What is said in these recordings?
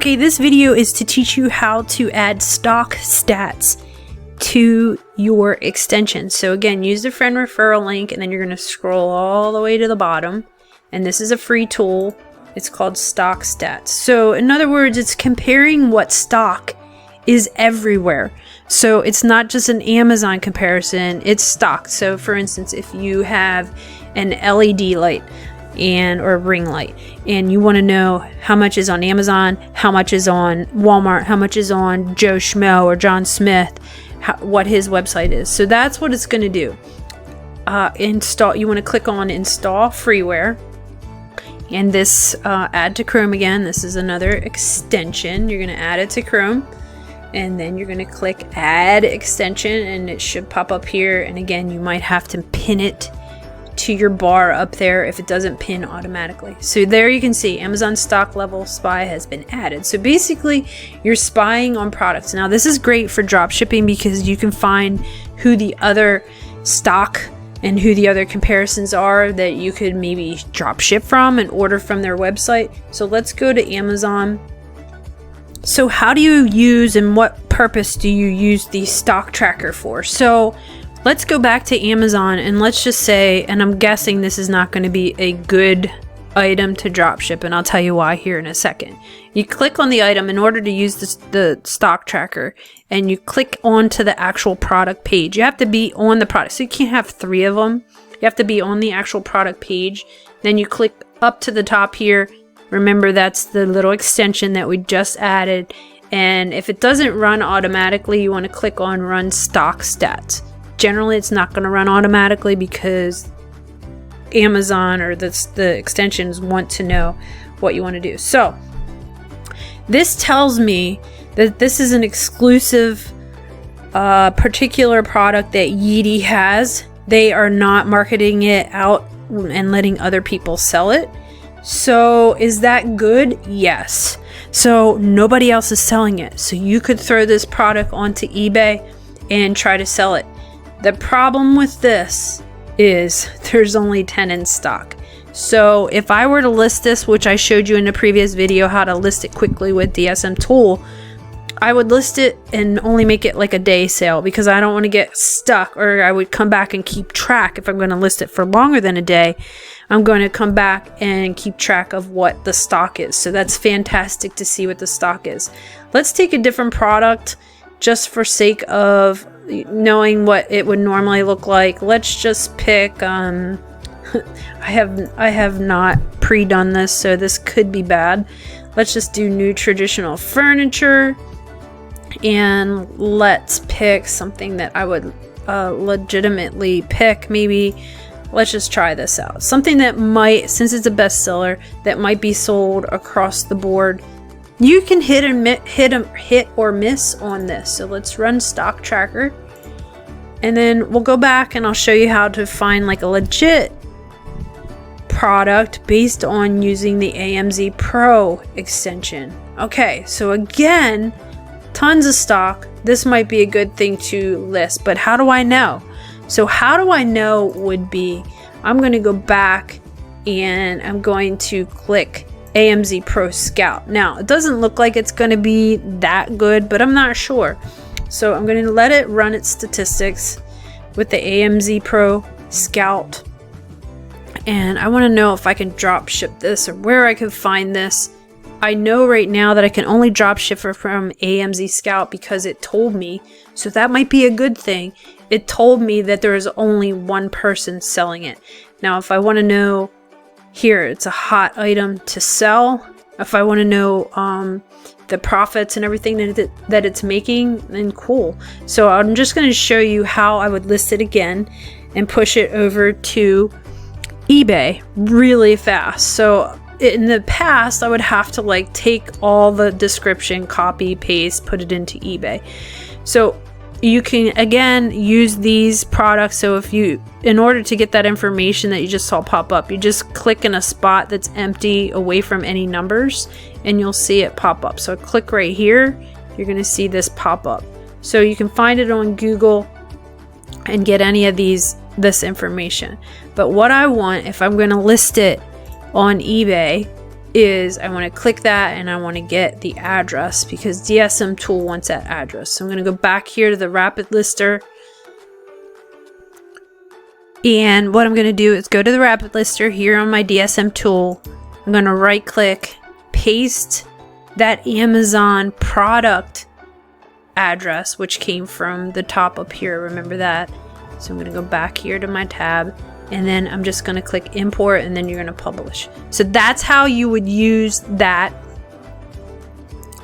Okay, this video is to teach you how to add stock stats to your extension. So again, use the friend referral link and then you're going to scroll all the way to the bottom. And this is a free tool. It's called stock stats. So in other words, it's comparing what stock is everywhere. So it's not just an Amazon comparison, it's stock. So for instance, if you have an LED light or a ring light and you want to know how much is on Amazon, how much is on Walmart, how much is on Joe Schmo or John Smith, what his website is. So that's what it's going to do. You want to click on install freeware, and this add to Chrome again. This is another extension. You're going to add it to Chrome, and then you're going to click add extension, and it should pop up here. And again, you might have to pin it to your bar up there if it doesn't pin automatically. So there you can see Amazon stock level spy has been added. So basically you're spying on products. Now this is great for drop shipping because you can find who the other stock and who the other comparisons are that you could maybe drop ship from and order from their website. So let's go to Amazon. So how do you use and what purpose do you use the stock tracker for? So let's go back to Amazon and let's just say, and I'm guessing this is not going to be a good item to drop ship, and I'll tell you why here in a second. You click on the item in order to use the stock tracker, and you click onto the actual product page. You have to be on the product, so you can't have 3 of them. You have to be on the actual product page. Then you click up to the top here. Remember, that's the little extension that we just added, and if it doesn't run automatically, you want to click on run stock stats. Generally, it's not going to run automatically because Amazon or the extensions want to know what you want to do. So this tells me that this is an exclusive particular product that Yeezy has. They are not marketing it out and letting other people sell it. So is that good? Yes. So nobody else is selling it. So you could throw this product onto eBay and try to sell it. The problem with this is there's only 10 in stock. So if I were to list this, which I showed you in a previous video how to list it quickly with DSMTOOL, I would list it and only make it like a day sale because I don't want to get stuck, or I would come back and keep track. If I'm going to list it for longer than a day, I'm going to come back and keep track of what the stock is. So that's fantastic to see what the stock is. Let's take a different product just for sake of knowing what it would normally look like. Let's just pick I have not pre-done this, so this could be bad. Let's just do new traditional furniture, and let's pick something that I would legitimately pick. Maybe let's just try this out, something that might, since it's a bestseller, that might be sold across the board. You can hit or miss on this. So let's run stock tracker, and then we'll go back and I'll show you how to find like a legit product based on using the AMZ Pro extension. Okay, so again, tons of stock. This might be a good thing to list, but how do I know? So how do I know would be, I'm going to go back and I'm going to click AMZ Pro Scout. Now, it doesn't look like it's going to be that good, but I'm not sure. So I'm going to let it run its statistics with the AMZ Pro Scout. And I want to know if I can drop ship this or where I can find this. I know right now that I can only drop ship from AMZSCOUT because it told me. So that might be a good thing. It told me that there is only one person selling it. Now, if I want to know, here, it's a hot item to sell. If I want to know the profits and everything that it's making, then cool. So I'm just going to show you how I would list it again and push it over to eBay really fast. So in the past, I would have to like take all the description, copy, paste, put it into eBay. So you can again use these products. So if you, in order to get that information that you just saw pop up, you just click in a spot that's empty away from any numbers and you'll see it pop up. So click right here, you're going to see this pop up. So you can find it on Google and get any of this information. But what I want, if I'm going to list it on eBay, is I want to click that and I want to get the address because DSMTOOL wants that address. So I'm going to go back here to the rapid lister. And what I'm going to do is go to the rapid lister here on my DSMTOOL. I'm going to right click, paste that Amazon product address, which came from the top up here. Remember that. So I'm going to go back here to my tab. And then I'm just going to click import and then you're going to publish. So that's how you would use that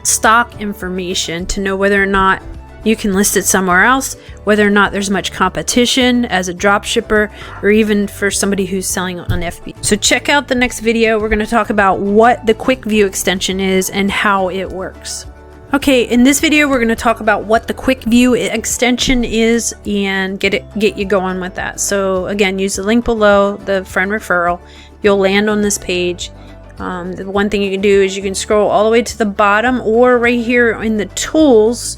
stock information to know whether or not you can list it somewhere else, whether or not there's much competition as a drop shipper, or even for somebody who's selling on FB. So check out the next video. We're going to talk about what the quick view extension is and how it works. Okay, in this video we're going to talk about what the quick view extension is and get you going with that. So again, use the link below, the friend referral. You'll land on this page. The one thing you can do is you can scroll all the way to the bottom, or right here in the tools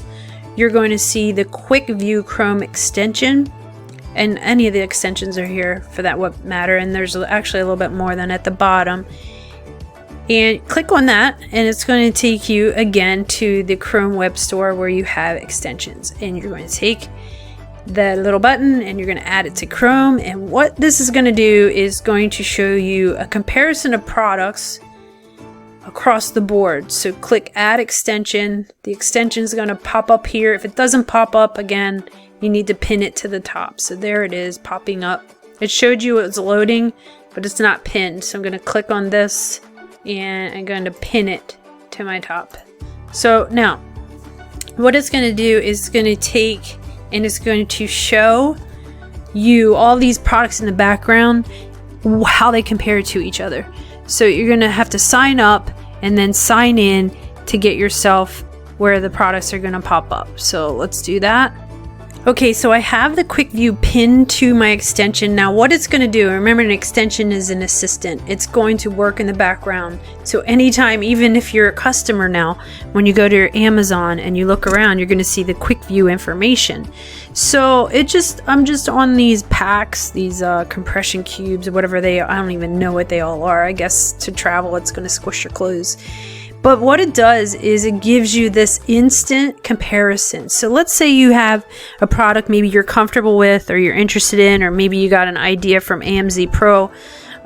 you're going to see the quick view Chrome extension, and any of the extensions are here for that matter, and there's actually a little bit more than at the bottom. And click on that and it's going to take you again to the Chrome web store where you have extensions, and you're going to take that little button and you're going to add it to Chrome. And what this is going to do is going to show you a comparison of products across the board. So click add extension. The extension is going to pop up here. If it doesn't pop up, again, you need to pin it to the top. So there it is popping up. It showed you it was loading, but it's not pinned. So I'm going to click on this and I'm going to pin it to my top. So now what it's going to do is it's going to take and it's going to show you all these products in the background, how they compare to each other. So you're going to have to sign up and then sign in to get yourself where the products are going to pop up. So let's do that. Okay, so I have the quick view pinned to my extension. Now what it's going to do, remember an extension is an assistant. It's going to work in the background. So anytime, even if you're a customer now, when you go to your Amazon and you look around, you're going to see the quick view information. So I'm just on these packs, these compression cubes or whatever they are. I don't even know what they all are. I guess to travel, it's going to squish your clothes. But what it does is it gives you this instant comparison. So let's say you have a product maybe you're comfortable with or you're interested in, or maybe you got an idea from AMZ Pro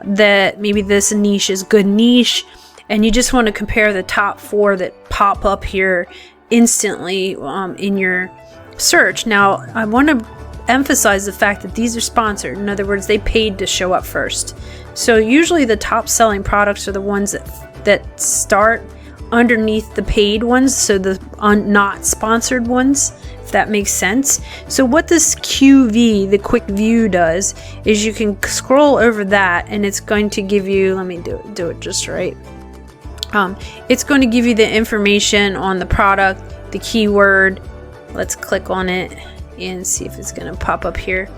that maybe this niche is good niche, and you just want to compare the top 4 that pop up here instantly in your search. Now I want to emphasize the fact that these are sponsored. In other words, they paid to show up first. So usually the top selling products are the ones that start underneath the paid ones, so the not sponsored ones, if that makes sense. So what this QV, the quick view, does is you can scroll over that and it's going to give you, let me do it just right. It's going to give you the information on the product, the keyword. Let's click on it and see if it's going to pop up here.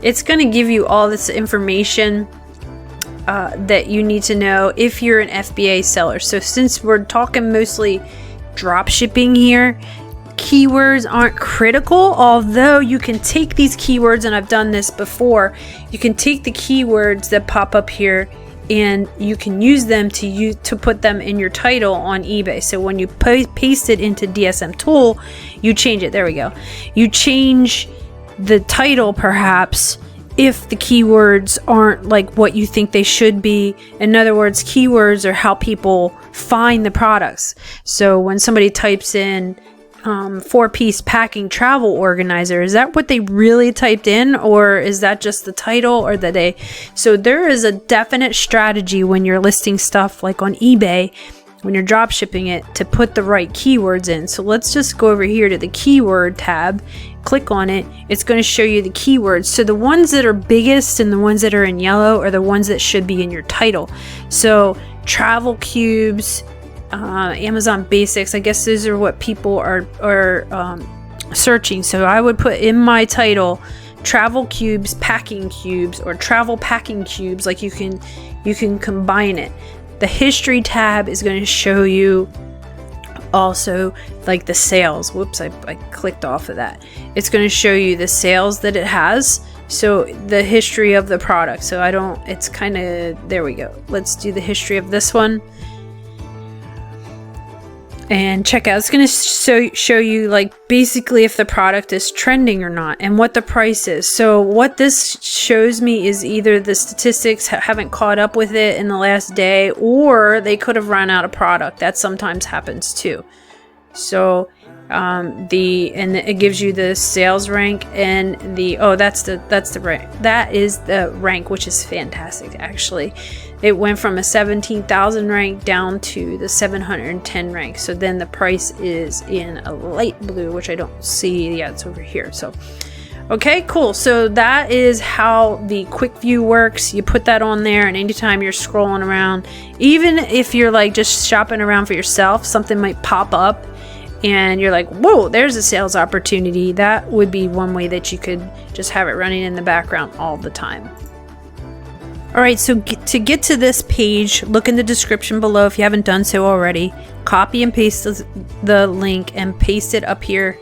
It's going to give you all this information that you need to know if you're an FBA seller. So since we're talking mostly drop shipping here, keywords aren't critical, although you can take these keywords, and I've done this before, you can take the keywords that pop up here and you can use them to put them in your title on eBay. So when you paste it into DSMTOOL, you change it. There we go. You change the title perhaps if the keywords aren't like what you think they should be. In other words, keywords are how people find the products. So when somebody types in 4-piece packing travel organizer, is that what they really typed in, or is that just the title or the day? So there is a definite strategy when you're listing stuff like on eBay, when you're drop shipping it, to put the right keywords in. So let's just go over here to the keyword tab, click on it. It's going to show you the keywords. So the ones that are biggest and the ones that are in yellow are the ones that should be in your title. So travel cubes, Amazon basics, I guess those are what people are searching. So I would put in my title travel cubes, packing cubes, or travel packing cubes. Like you can combine it. The history tab is going to show you also like the sales. Whoops, I clicked off of that. It's going to show you the sales that it has. So the history of the product. So it's kind of, there we go. Let's do the history of this one. and check out. It's going to show you like basically if the product is trending or not and what the price is. So what this shows me is either the statistics haven't caught up with it in the last day, or they could have run out of product. That sometimes happens too. So and it gives you the sales rank and that's the rank. That is the rank, which is fantastic. Actually, it went from a 17,000 rank down to the 710 rank. So then the price is in a light blue, which I don't see. Yeah, it's over here. So okay, cool. So that is how the quick view works. You put that on there, and anytime you're scrolling around, even if you're like just shopping around for yourself, something might pop up and you're like, whoa, there's a sales opportunity. That would be one way that you could just have it running in the background all the time. All right, so to get to this page, look in the description below if you haven't done so already. Copy and paste the link and paste it up here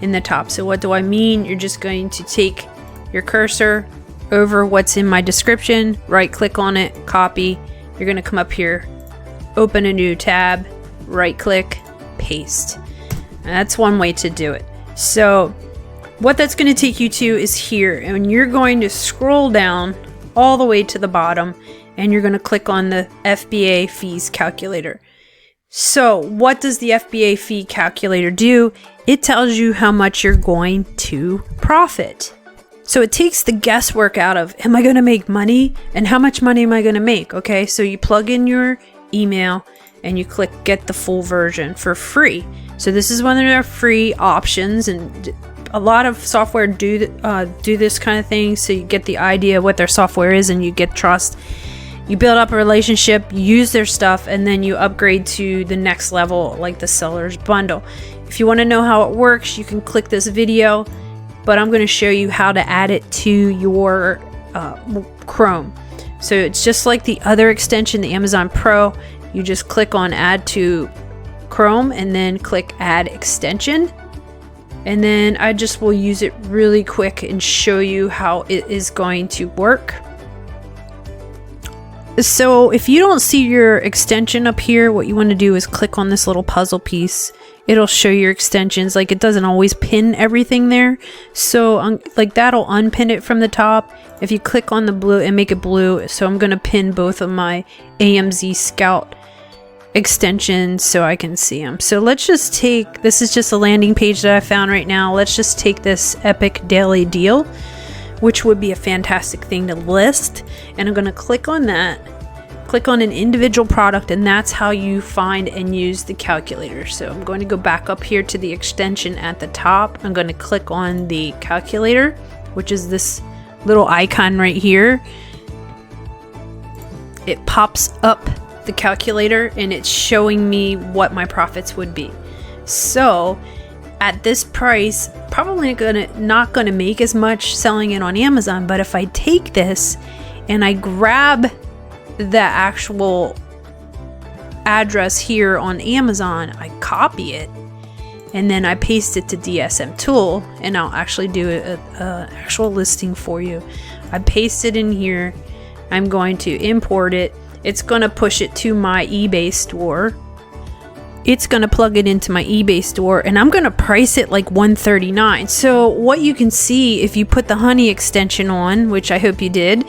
in the top. So what do I mean? You're just going to take your cursor over what's in my description, right click on it, copy. You're going to come up here, open a new tab, right click, paste. And that's one way to do it. So what that's going to take you to is here, and you're going to scroll down all the way to the bottom, and you're going to click on the FBA fees calculator. So what does the FBA fee calculator do? It tells you how much you're going to profit. So it takes the guesswork out of, am I going to make money, and how much money am I going to make? Okay, so you plug in your email and you click get the full version for free. So this is one of their free options, and a lot of software do this kind of thing, so you get the idea of what their software is and you get trust. You build up a relationship, you use their stuff, and then you upgrade to the next level, like the seller's bundle. If you want to know how it works, you can click this video, but I'm going to show you how to add it to your Chrome. So it's just like the other extension, the Amazon Pro. You just click on add to Chrome and then click add extension. And then I just will use it really quick and show you how it is going to work. So if you don't see your extension up here, what you want to do is click on this little puzzle piece. It'll show your extensions. Like, it doesn't always pin everything there. So like that'll unpin it from the top. If you click on the blue and make it blue, so I'm going to pin both of my AMZSCOUT extensions so I can see them. So let's just take, this is just a landing page that I found right now. Let's just take this epic daily deal, which would be a fantastic thing to list. And I'm going to click on that, click on an individual product, and that's how you find and use the calculator. So I'm going to go back up here to the extension at the top. I'm going to click on the calculator, which is this little icon right here. It pops up the calculator and it's showing me what my profits would be. So at this price, probably not gonna make as much selling it on Amazon, but if I take this and I grab the actual address here on Amazon, I copy it and then I paste it to DSMTOOL, and I'll actually do an actual listing for you. I paste it in here. I'm going to import it. It's going to push it to my eBay store. It's going to plug it into my eBay store, and I'm going to price it like $139. So what you can see if you put the honey extension on, which I hope you did,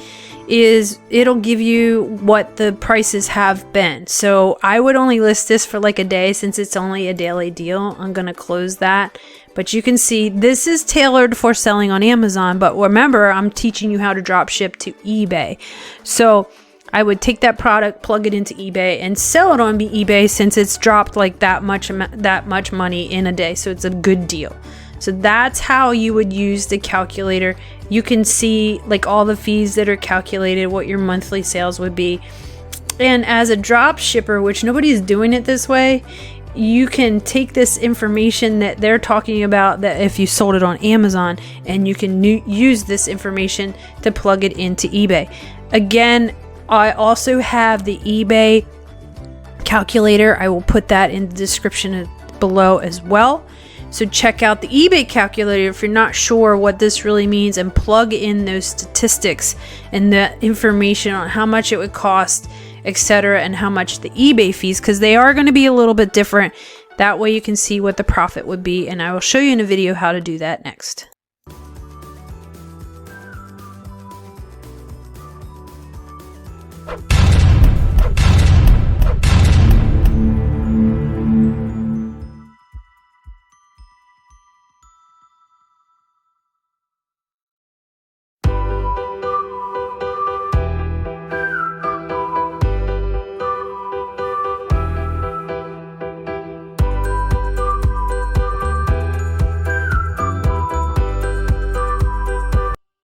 is it'll give you what the prices have been. So I would only list this for like a day since it's only a daily deal. I'm going to close that. But you can see this is tailored for selling on Amazon. But remember, I'm teaching you how to drop ship to eBay. So I would take that product, plug it into eBay, and sell it on eBay since it's dropped like that much money in a day. So it's a good deal. So that's how you would use the calculator. You can see like all the fees that are calculated, what your monthly sales would be. And as a drop shipper, which nobody's doing it this way, you can take this information that they're talking about, that if you sold it on Amazon, and you can use this information to plug it into eBay. Again, I also have the eBay calculator. I will put that in the description below as well. So check out the eBay calculator if you're not sure what this really means, and plug in those statistics and the information on how much it would cost, etc., and how much the eBay fees, because they are going to be a little bit different That way you can see what the profit would be, and I will show you in a video how to do that next.